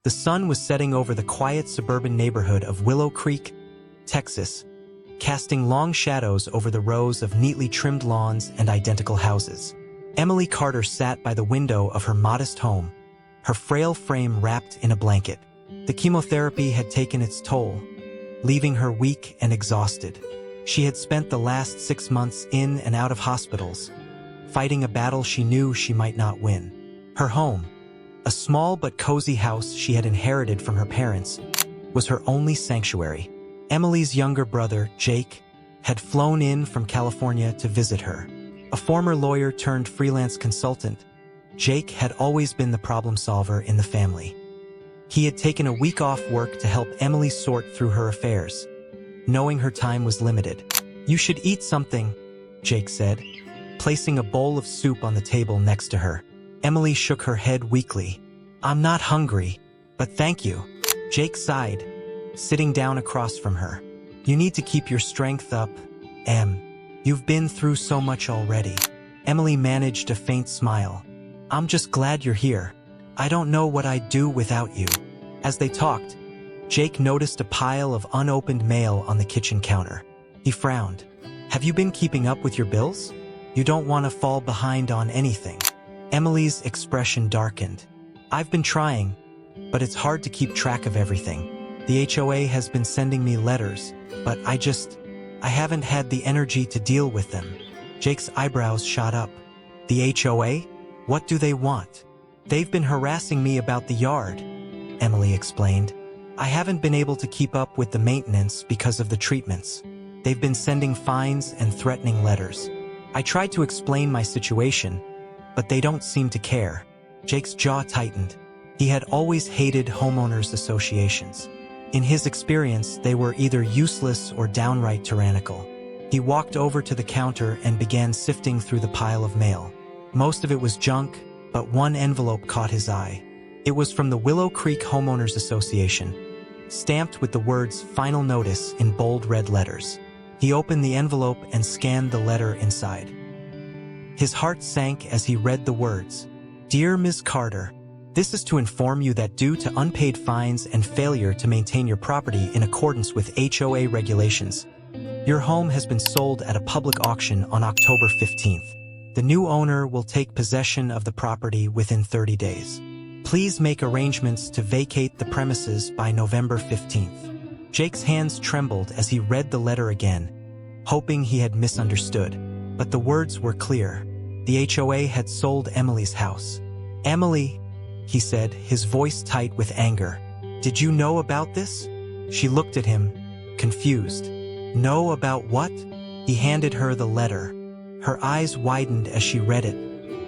The sun was setting over the quiet suburban neighborhood of Willow Creek, Texas, casting long shadows over the rows of neatly trimmed lawns and identical houses. Emily Carter sat by the window of her modest home, her frail frame wrapped in a blanket. The chemotherapy had taken its toll, leaving her weak and exhausted. She had spent the last 6 months in and out of hospitals, fighting a battle she knew she might not win. Her home, a small but cozy house she had inherited from her parents, was her only sanctuary. Emily's younger brother, Jake, had flown in from California to visit her. A former lawyer turned freelance consultant, Jake had always been the problem solver in the family. He had taken a week off work to help Emily sort through her affairs, knowing her time was limited. "You should eat something," Jake said, placing a bowl of soup on the table next to her. Emily shook her head weakly. "I'm not hungry, but thank you." Jake sighed, sitting down across from her. "You need to keep your strength up, Em. You've been through so much already." Emily managed a faint smile. "I'm just glad you're here. I don't know what I'd do without you." As they talked, Jake noticed a pile of unopened mail on the kitchen counter. He frowned. "Have you been keeping up with your bills? You don't want to fall behind on anything." Emily's expression darkened. "I've been trying, but it's hard to keep track of everything. The HOA has been sending me letters, but I haven't had the energy to deal with them." Jake's eyebrows shot up. "The HOA? What do they want?" "They've been harassing me about the yard," Emily explained. "I haven't been able to keep up with the maintenance because of the treatments. They've been sending fines and threatening letters. I tried to explain my situation, but they don't seem to care." Jake's jaw tightened. He had always hated homeowners associations. In his experience, they were either useless or downright tyrannical. He walked over to the counter and began sifting through the pile of mail. Most of it was junk, but one envelope caught his eye. It was from the Willow Creek Homeowners Association, stamped with the words "Final Notice" in bold red letters. He opened the envelope and scanned the letter inside. His heart sank as he read the words. "Dear Ms. Carter, this is to inform you that due to unpaid fines and failure to maintain your property in accordance with HOA regulations, your home has been sold at a public auction on October 15th. The new owner will take possession of the property within 30 days. Please make arrangements to vacate the premises by November 15th. Jake's hands trembled as he read the letter again, hoping he had misunderstood. But the words were clear. The HOA had sold Emily's house. "Emily," he said, his voice tight with anger, "did you know about this?" She looked at him, confused. "Know about what?" He handed her the letter. Her eyes widened as she read it,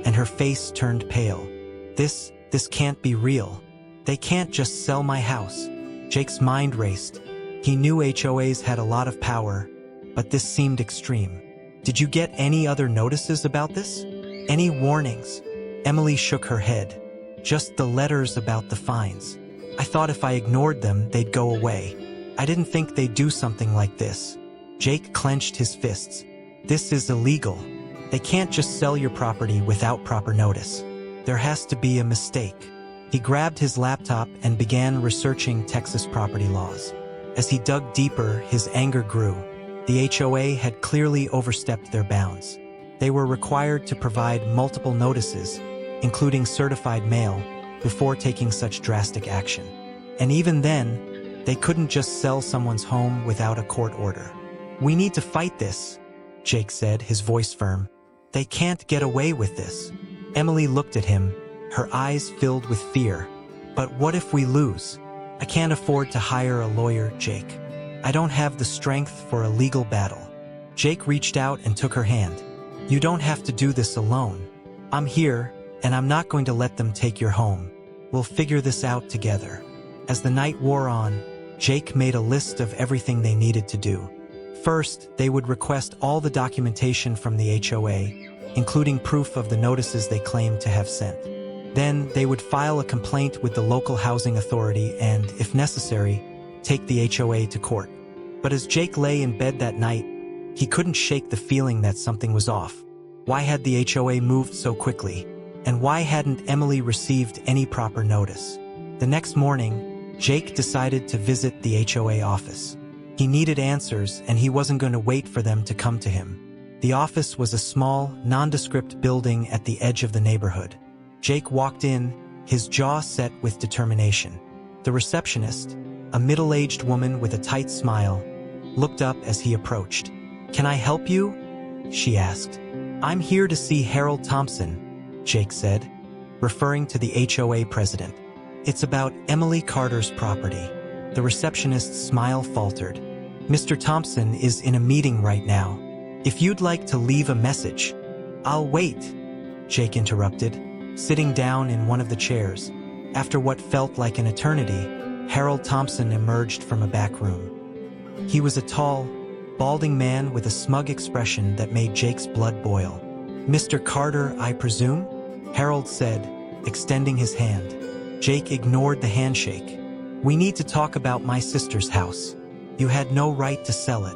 and her face turned pale. This can't be real. They can't just sell my house." Jake's mind raced. He knew HOAs had a lot of power, but this seemed extreme. "Did you get any other notices about this? Any warnings?" Emily shook her head. "Just the letters about the fines. I thought if I ignored them, they'd go away. I didn't think they'd do something like this." Jake clenched his fists. "This is illegal. They can't just sell your property without proper notice. There has to be a mistake." He grabbed his laptop and began researching Texas property laws. As he dug deeper, his anger grew. The HOA had clearly overstepped their bounds. They were required to provide multiple notices, including certified mail, before taking such drastic action. And even then, they couldn't just sell someone's home without a court order. "We need to fight this," Jake said, his voice firm. "They can't get away with this." Emily looked at him, her eyes filled with fear. "But what if we lose? I can't afford to hire a lawyer, Jake. I don't have the strength for a legal battle." Jake reached out and took her hand. "You don't have to do this alone. I'm here, and I'm not going to let them take your home. We'll figure this out together." As the night wore on, Jake made a list of everything they needed to do. First, they would request all the documentation from the HOA, including proof of the notices they claimed to have sent. Then, they would file a complaint with the local housing authority and, if necessary, take the HOA to court. But as Jake lay in bed that night, he couldn't shake the feeling that something was off. Why had the HOA moved so quickly? And why hadn't Emily received any proper notice? The next morning, Jake decided to visit the HOA office. He needed answers, and he wasn't going to wait for them to come to him. The office was a small, nondescript building at the edge of the neighborhood. Jake walked in, his jaw set with determination. The receptionist, a middle-aged woman with a tight smile, looked up as he approached. "Can I help you?" she asked. "I'm here to see Harold Thompson," Jake said, referring to the HOA president. "It's about Emily Carter's property." The receptionist's smile faltered. "Mr. Thompson is in a meeting right now. If you'd like to leave a message." "I'll wait," Jake interrupted, sitting down in one of the chairs. After what felt like an eternity, Harold Thompson emerged from a back room. He was a tall, balding man with a smug expression that made Jake's blood boil. "Mr. Carter, I presume?" Harold said, extending his hand. Jake ignored the handshake. "We need to talk about my sister's house. You had no right to sell it."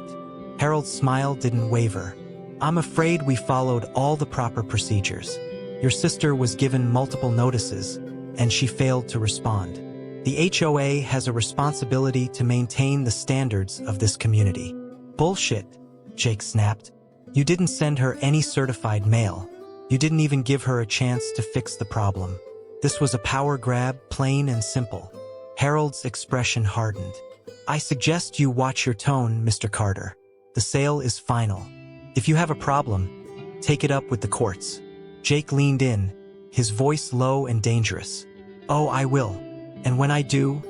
Harold's smile didn't waver. "I'm afraid we followed all the proper procedures. Your sister was given multiple notices, and she failed to respond. The HOA has a responsibility to maintain the standards of this community." "Bullshit," Jake snapped. "You didn't send her any certified mail. You didn't even give her a chance to fix the problem. This was a power grab, plain and simple." Harold's expression hardened. "I suggest you watch your tone, Mr. Carter. The sale is final. If you have a problem, take it up with the courts." Jake leaned in, his voice low and dangerous. "Oh, I will. And when I do,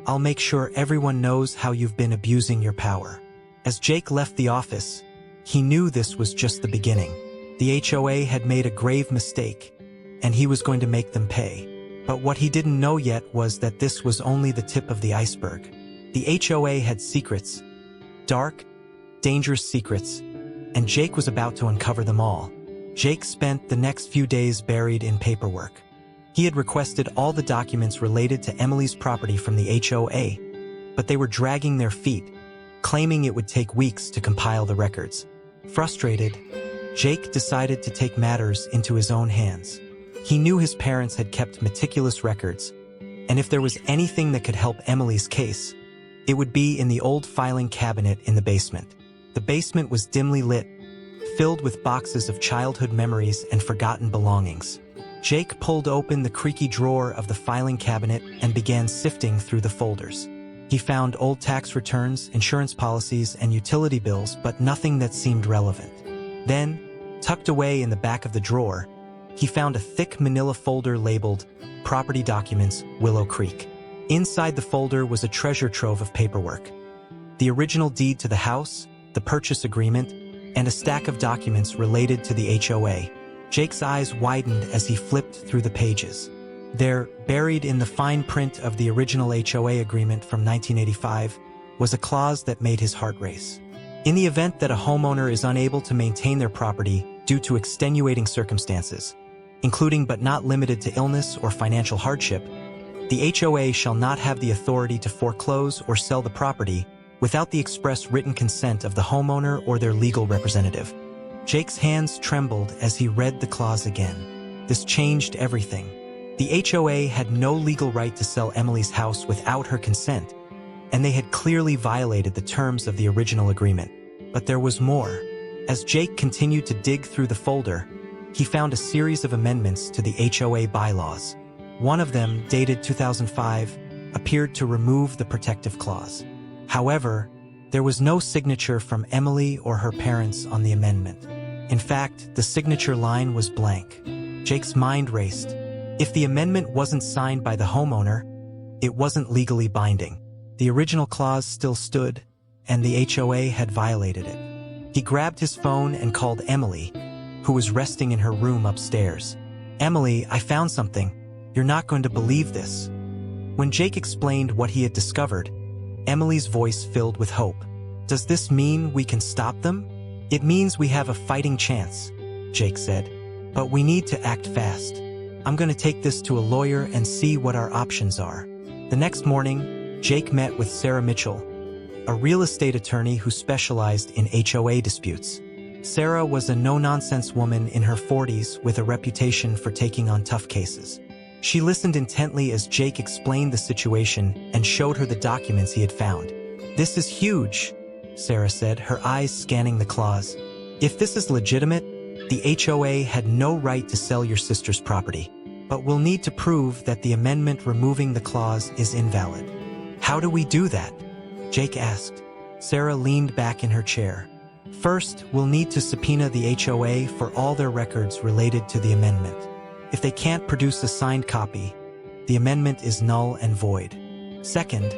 I'll make sure everyone knows how you've been abusing your power." As Jake left the office, he knew this was just the beginning. The HOA had made a grave mistake, and he was going to make them pay. But what he didn't know yet was that this was only the tip of the iceberg. The HOA had secrets, dark, dangerous secrets, and Jake was about to uncover them all. Jake spent the next few days buried in paperwork. He had requested all the documents related to Emily's property from the HOA, but they were dragging their feet, claiming it would take weeks to compile the records. Frustrated, Jake decided to take matters into his own hands. He knew his parents had kept meticulous records, and if there was anything that could help Emily's case, it would be in the old filing cabinet in the basement. The basement was dimly lit, filled with boxes of childhood memories and forgotten belongings. Jake pulled open the creaky drawer of the filing cabinet and began sifting through the folders. He found old tax returns, insurance policies, and utility bills, but nothing that seemed relevant. Then, tucked away in the back of the drawer, he found a thick manila folder labeled Property Documents, Willow Creek. Inside the folder was a treasure trove of paperwork. The original deed to the house, the purchase agreement, and a stack of documents related to the HOA. Jake's eyes widened as he flipped through the pages. There, buried in the fine print of the original HOA agreement from 1985, was a clause that made his heart race. In the event that a homeowner is unable to maintain their property due to extenuating circumstances, including but not limited to illness or financial hardship, the HOA shall not have the authority to foreclose or sell the property without the express written consent of the homeowner or their legal representative. Jake's hands trembled as he read the clause again. This changed everything. The HOA had no legal right to sell Emily's house without her consent, and they had clearly violated the terms of the original agreement. But there was more. As Jake continued to dig through the folder, he found a series of amendments to the HOA bylaws. One of them, dated 2005, appeared to remove the protective clause. However, there was no signature from Emily or her parents on the amendment. In fact, the signature line was blank. Jake's mind raced. If the amendment wasn't signed by the homeowner, it wasn't legally binding. The original clause still stood, and the HOA had violated it. He grabbed his phone and called Emily, who was resting in her room upstairs. "Emily, I found something. You're not going to believe this." When Jake explained what he had discovered, Emily's voice filled with hope. "Does this mean we can stop them?" "It means we have a fighting chance," Jake said. "But we need to act fast. I'm going to take this to a lawyer and see what our options are." The next morning, Jake met with Sarah Mitchell, a real estate attorney who specialized in HOA disputes. Sarah was a no-nonsense woman in her 40s with a reputation for taking on tough cases. She listened intently as Jake explained the situation and showed her the documents he had found. "This is huge," Sarah said, her eyes scanning the clause. "If this is legitimate, the HOA had no right to sell your sister's property. But we'll need to prove that the amendment removing the clause is invalid." "How do we do that?" Jake asked. Sarah leaned back in her chair. "First, we'll need to subpoena the HOA for all their records related to the amendment. If they can't produce a signed copy, the amendment is null and void. Second,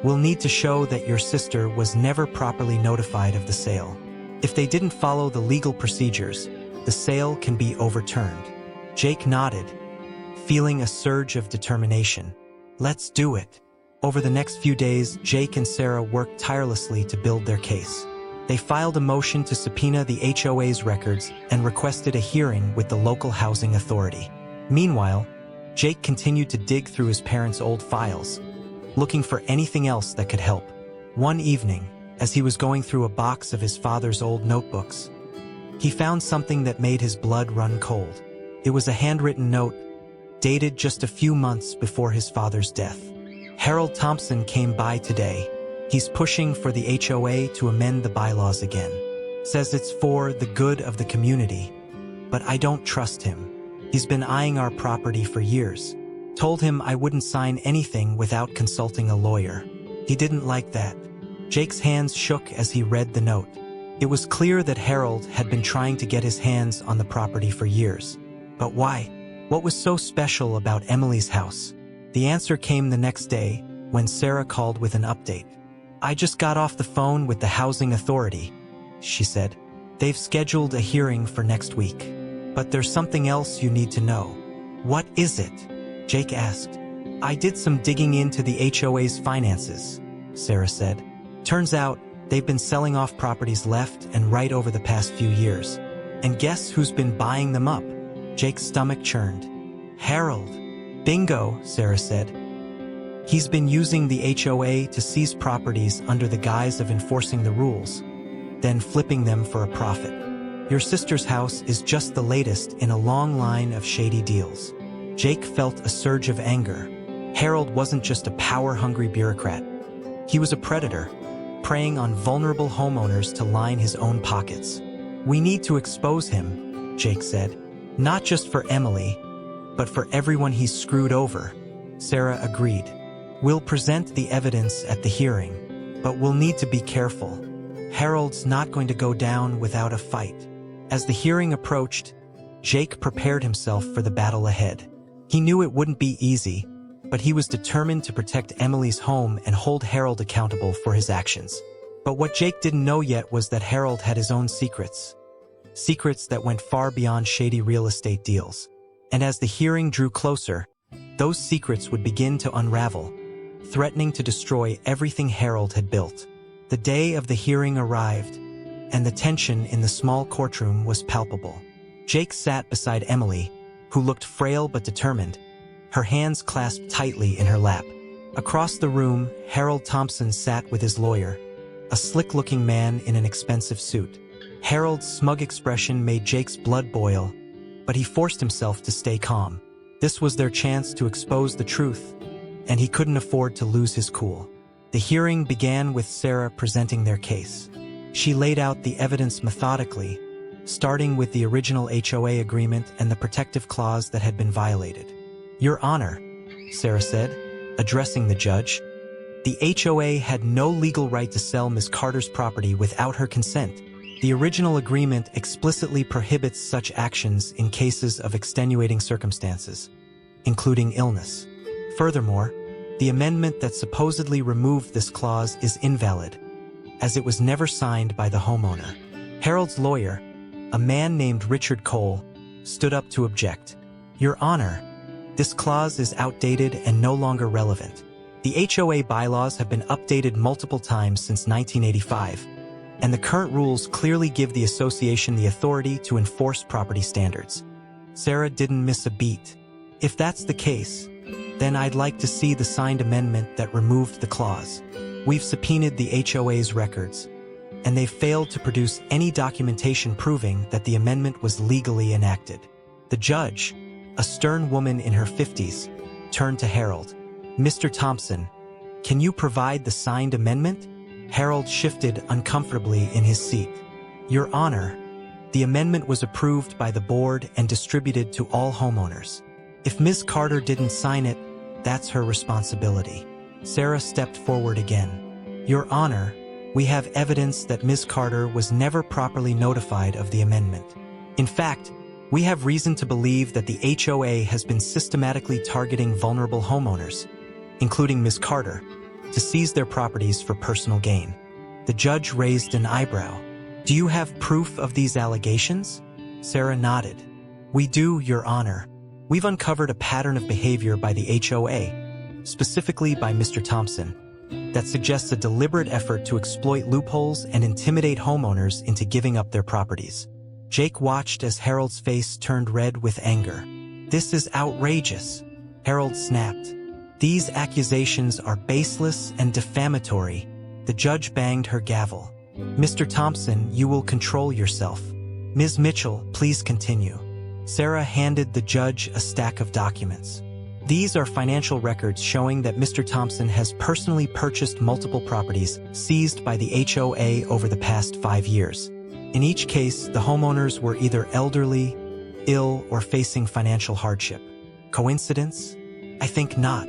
we'll need to show that your sister was never properly notified of the sale. If they didn't follow the legal procedures, the sale can be overturned." Jake nodded, feeling a surge of determination. "Let's do it." Over the next few days, Jake and Sarah worked tirelessly to build their case. They filed a motion to subpoena the HOA's records and requested a hearing with the local housing authority. Meanwhile, Jake continued to dig through his parents' old files, looking for anything else that could help. One evening, as he was going through a box of his father's old notebooks, he found something that made his blood run cold. It was a handwritten note, dated just a few months before his father's death. "Harold Thompson came by today. He's pushing for the HOA to amend the bylaws again. Says it's for the good of the community. But I don't trust him. He's been eyeing our property for years. Told him I wouldn't sign anything without consulting a lawyer. He didn't like that." Jake's hands shook as he read the note. It was clear that Harold had been trying to get his hands on the property for years. But why? What was so special about Emily's house? The answer came the next day, when Sarah called with an update. "I just got off the phone with the housing authority," she said. "They've scheduled a hearing for next week. But there's something else you need to know." "What is it?" Jake asked. "I did some digging into the HOA's finances," Sarah said. "Turns out, they've been selling off properties left and right over the past few years. And guess who's been buying them up?" Jake's stomach churned. "Harold." "Bingo," Sarah said. "He's been using the HOA to seize properties under the guise of enforcing the rules, then flipping them for a profit. Your sister's house is just the latest in a long line of shady deals." Jake felt a surge of anger. Harold wasn't just a power-hungry bureaucrat. He was a predator, preying on vulnerable homeowners to line his own pockets. "We need to expose him," Jake said. "Not just for Emily, but for everyone he's screwed over." Sarah agreed. "We'll present the evidence at the hearing, but we'll need to be careful. Harold's not going to go down without a fight." As the hearing approached, Jake prepared himself for the battle ahead. He knew it wouldn't be easy, but he was determined to protect Emily's home and hold Harold accountable for his actions. But what Jake didn't know yet was that Harold had his own secrets. Secrets that went far beyond shady real estate deals. And as the hearing drew closer, those secrets would begin to unravel, threatening to destroy everything Harold had built. The day of the hearing arrived, and the tension in the small courtroom was palpable. Jake sat beside Emily, who looked frail but determined, her hands clasped tightly in her lap. Across the room, Harold Thompson sat with his lawyer, a slick-looking man in an expensive suit. Harold's smug expression made Jake's blood boil, but he forced himself to stay calm. This was their chance to expose the truth, and he couldn't afford to lose his cool. The hearing began with Sarah presenting their case. She laid out the evidence methodically, starting with the original HOA agreement and the protective clause that had been violated. "Your Honor," Sarah said, addressing the judge, "the HOA had no legal right to sell Ms. Carter's property without her consent. The original agreement explicitly prohibits such actions in cases of extenuating circumstances, including illness. Furthermore, the amendment that supposedly removed this clause is invalid, as it was never signed by the homeowner." Harold's lawyer, a man named Richard Cole, stood up to object. "Your Honor, this clause is outdated and no longer relevant. The HOA bylaws have been updated multiple times since 1985, and the current rules clearly give the association the authority to enforce property standards." Sarah didn't miss a beat. "If that's the case, then I'd like to see the signed amendment that removed the clause. We've subpoenaed the HOA's records, and they've failed to produce any documentation proving that the amendment was legally enacted." The judge, A stern woman in her 50s turned to Harold. "Mr. Thompson, can you provide the signed amendment?" Harold shifted uncomfortably in his seat. "Your Honor, the amendment was approved by the board and distributed to all homeowners. If Ms. Carter didn't sign it, that's her responsibility." Sarah stepped forward again. "Your Honor, we have evidence that Ms. Carter was never properly notified of the amendment. In fact, we have reason to believe that the HOA has been systematically targeting vulnerable homeowners, including Ms. Carter, to seize their properties for personal gain." The judge raised an eyebrow. "Do you have proof of these allegations?" Sarah nodded. "We do, Your Honor. We've uncovered a pattern of behavior by the HOA, specifically by Mr. Thompson, that suggests a deliberate effort to exploit loopholes and intimidate homeowners into giving up their properties." Jake watched as Harold's face turned red with anger. "This is outrageous," Harold snapped. "These accusations are baseless and defamatory." The judge banged her gavel. "Mr. Thompson, you will control yourself. Ms. Mitchell, please continue." Sarah handed the judge a stack of documents. "These are financial records showing that Mr. Thompson has personally purchased multiple properties seized by the HOA over the past 5 years. In each case, the homeowners were either elderly, ill, or facing financial hardship. Coincidence? I think not."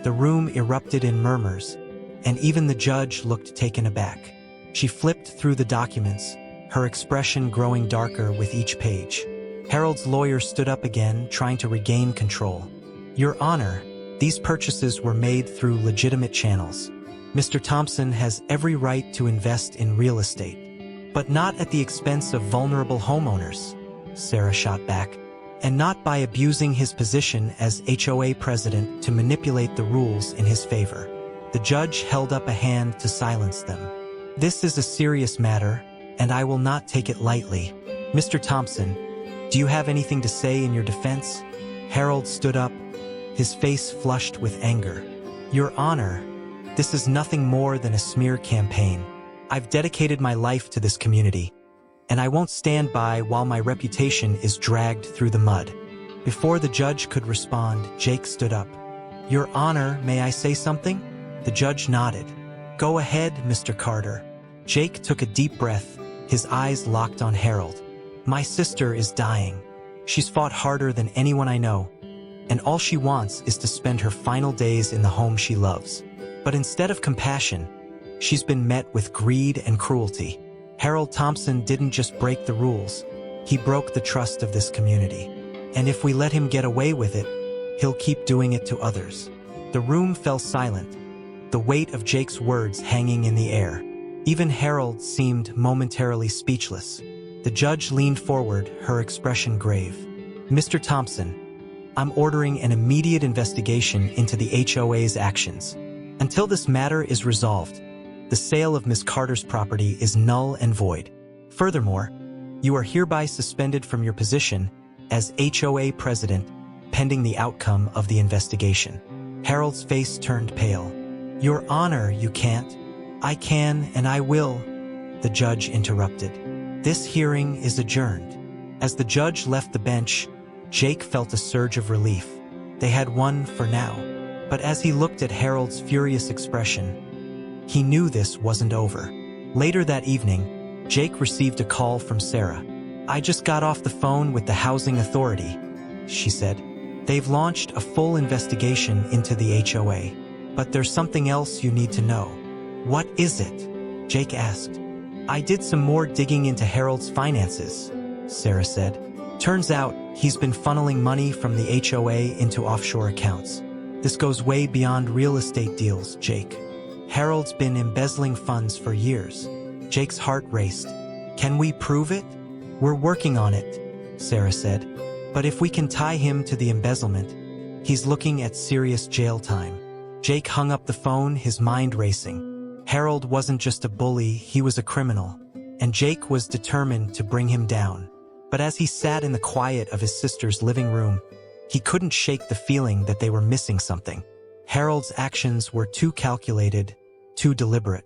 The room erupted in murmurs, and even the judge looked taken aback. She flipped through the documents, her expression growing darker with each page. Harold's lawyer stood up again, trying to regain control. "Your Honor, these purchases were made through legitimate channels. Mr. Thompson has every right to invest in real estate, but not at the expense of vulnerable homeowners," Sarah shot back, "and not by abusing his position as HOA president to manipulate the rules in his favor." The judge held up a hand to silence them. "This is a serious matter, and I will not take it lightly. Mr. Thompson, do you have anything to say in your defense?" Harold stood up, his face flushed with anger. "Your Honor, this is nothing more than a smear campaign. I've dedicated my life to this community, and I won't stand by while my reputation is dragged through the mud." Before the judge could respond, Jake stood up. "Your Honor, may I say something?" The judge nodded. "Go ahead, Mr. Carter." Jake took a deep breath, his eyes locked on Harold. "My sister is dying. She's fought harder than anyone I know, and all she wants is to spend her final days in the home she loves. But instead of compassion, she's been met with greed and cruelty. Harold Thompson didn't just break the rules, he broke the trust of this community. And if we let him get away with it, he'll keep doing it to others." The room fell silent, the weight of Jake's words hanging in the air. Even Harold seemed momentarily speechless. The judge leaned forward, her expression grave. "Mr. Thompson, I'm ordering an immediate investigation into the HOA's actions. Until this matter is resolved, the sale of Ms. Carter's property is null and void. Furthermore, you are hereby suspended from your position as HOA president pending the outcome of the investigation." Harold's face turned pale. "Your Honor, you can't." "I can and I will," the judge interrupted. "This hearing is adjourned." As the judge left the bench, Jake felt a surge of relief. They had won for now. But as he looked at Harold's furious expression, he knew this wasn't over. Later that evening, Jake received a call from Sarah. "I just got off the phone with the housing authority," she said. "They've launched a full investigation into the HOA. But there's something else you need to know." "What is it?" Jake asked. "I did some more digging into Harold's finances," Sarah said. "Turns out he's been funneling money from the HOA into offshore accounts. This goes way beyond real estate deals, Jake. Harold's been embezzling funds for years." Jake's heart raced. "Can we prove it?" "We're working on it," Sarah said. "But if we can tie him to the embezzlement, he's looking at serious jail time." Jake hung up the phone, his mind racing. Harold wasn't just a bully, he was a criminal, and Jake was determined to bring him down. But as he sat in the quiet of his sister's living room, he couldn't shake the feeling that they were missing something. Harold's actions were too calculated, too deliberate.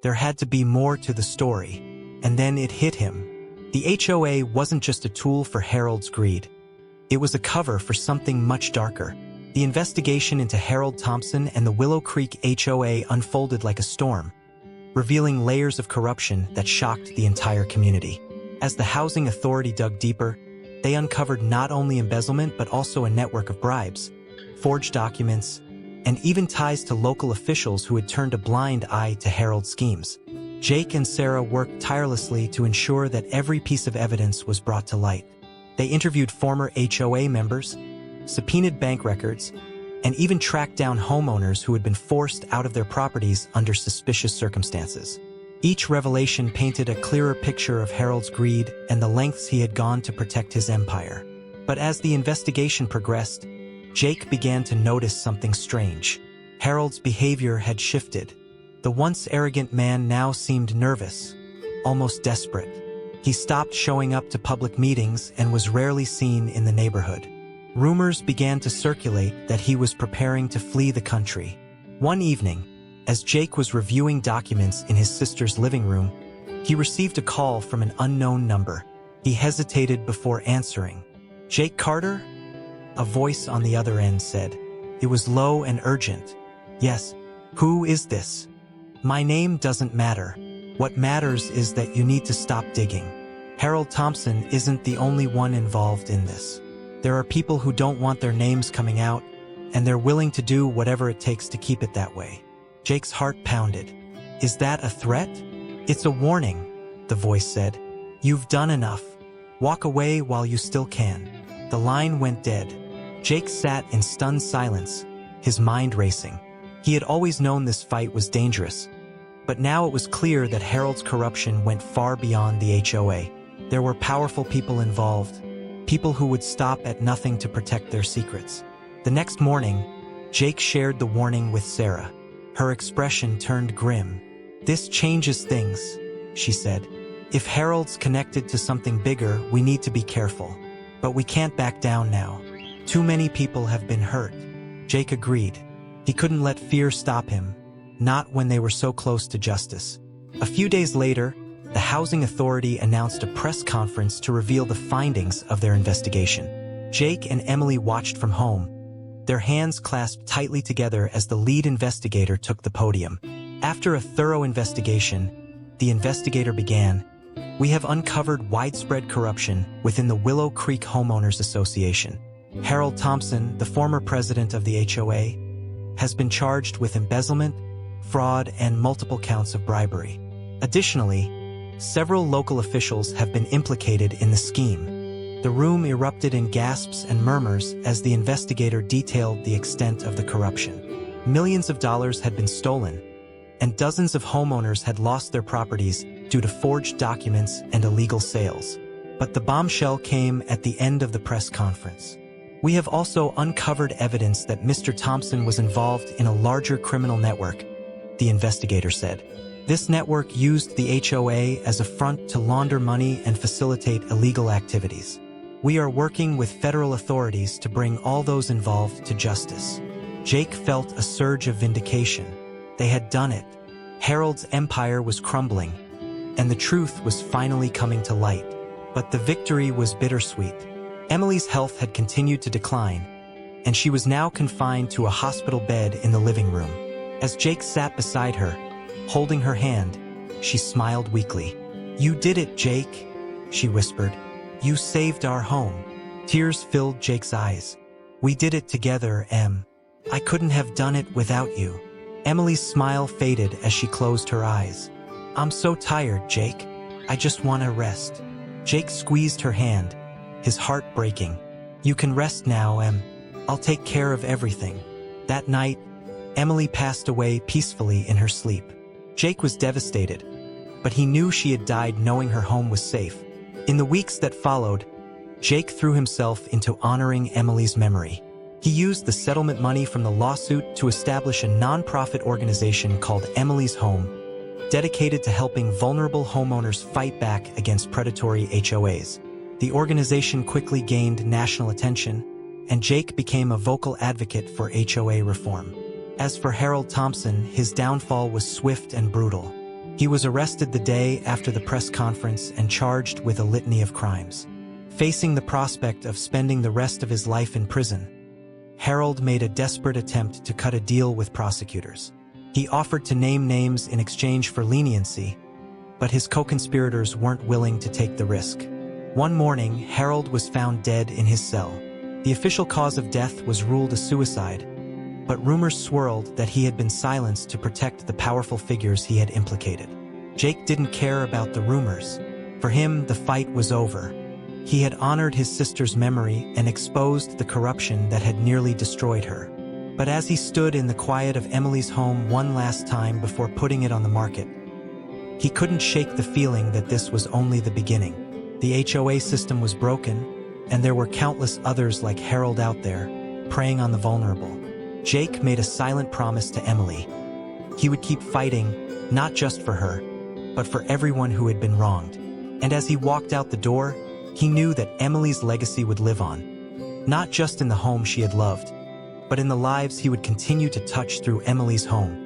There had to be more to the story. And then it hit him. The HOA wasn't just a tool for Harold's greed. It was a cover for something much darker. The investigation into Harold Thompson and the Willow Creek HOA unfolded like a storm, revealing layers of corruption that shocked the entire community. As the housing authority dug deeper, they uncovered not only embezzlement but also a network of bribes, forged documents, and even ties to local officials who had turned a blind eye to Harold's schemes. Jake and Sarah worked tirelessly to ensure that every piece of evidence was brought to light. They interviewed former HOA members, subpoenaed bank records, and even tracked down homeowners who had been forced out of their properties under suspicious circumstances. Each revelation painted a clearer picture of Harold's greed and the lengths he had gone to protect his empire. But as the investigation progressed, Jake began to notice something strange. Harold's behavior had shifted. The once arrogant man now seemed nervous, almost desperate. He stopped showing up to public meetings and was rarely seen in the neighborhood. Rumors began to circulate that he was preparing to flee the country. One evening, as Jake was reviewing documents in his sister's living room, he received a call from an unknown number. He hesitated before answering. "Jake Carter?" A voice on the other end said. It was low and urgent. "Yes, who is this?" "My name doesn't matter. What matters is that you need to stop digging. Harold Thompson isn't the only one involved in this. There are people who don't want their names coming out, and they're willing to do whatever it takes to keep it that way." Jake's heart pounded. "Is that a threat?" "It's a warning," the voice said. "You've done enough. Walk away while you still can." The line went dead. Jake sat in stunned silence, his mind racing. He had always known this fight was dangerous, but now it was clear that Harold's corruption went far beyond the HOA. There were powerful people involved, people who would stop at nothing to protect their secrets. The next morning, Jake shared the warning with Sarah. Her expression turned grim. "This changes things," she said. "If Harold's connected to something bigger, we need to be careful. But we can't back down now. Too many people have been hurt." Jake agreed. He couldn't let fear stop him, not when they were so close to justice. A few days later, the housing authority announced a press conference to reveal the findings of their investigation. Jake and Emily watched from home, their hands clasped tightly together as the lead investigator took the podium. After a thorough investigation, the investigator began. "We have uncovered widespread corruption within the Willow Creek Homeowners Association. Harold Thompson, the former president of the HOA, has been charged with embezzlement, fraud, and multiple counts of bribery. Additionally, several local officials have been implicated in the scheme." The room erupted in gasps and murmurs as the investigator detailed the extent of the corruption. Millions of dollars had been stolen, and dozens of homeowners had lost their properties due to forged documents and illegal sales. But the bombshell came at the end of the press conference. "We have also uncovered evidence that Mr. Thompson was involved in a larger criminal network," the investigator said. "This network used the HOA as a front to launder money and facilitate illegal activities. We are working with federal authorities to bring all those involved to justice." Jake felt a surge of vindication. They had done it. Harold's empire was crumbling, and the truth was finally coming to light. But the victory was bittersweet. Emily's health had continued to decline, and she was now confined to a hospital bed in the living room. As Jake sat beside her, holding her hand, she smiled weakly. "You did it, Jake," she whispered. "You saved our home." Tears filled Jake's eyes. "We did it together, Em. I couldn't have done it without you." Emily's smile faded as she closed her eyes. "I'm so tired, Jake. I just want to rest." Jake squeezed her hand, his heart breaking. "You can rest now, Em. I'll take care of everything." That night, Emily passed away peacefully in her sleep. Jake was devastated, but he knew she had died knowing her home was safe. In the weeks that followed, Jake threw himself into honoring Emily's memory. He used the settlement money from the lawsuit to establish a nonprofit organization called Emily's Home, dedicated to helping vulnerable homeowners fight back against predatory HOAs. The organization quickly gained national attention, and Jake became a vocal advocate for HOA reform. As for Harold Thompson, his downfall was swift and brutal. He was arrested the day after the press conference and charged with a litany of crimes. Facing the prospect of spending the rest of his life in prison, Harold made a desperate attempt to cut a deal with prosecutors. He offered to name names in exchange for leniency, but his co-conspirators weren't willing to take the risk. One morning, Harold was found dead in his cell. The official cause of death was ruled a suicide, but rumors swirled that he had been silenced to protect the powerful figures he had implicated. Jake didn't care about the rumors. For him, the fight was over. He had honored his sister's memory and exposed the corruption that had nearly destroyed her. But as he stood in the quiet of Emily's home one last time before putting it on the market, he couldn't shake the feeling that this was only the beginning. The HOA system was broken, and there were countless others like Harold out there, preying on the vulnerable. Jake made a silent promise to Emily. He would keep fighting, not just for her, but for everyone who had been wronged. And as he walked out the door, he knew that Emily's legacy would live on, not just in the home she had loved, but in the lives he would continue to touch through Emily's home.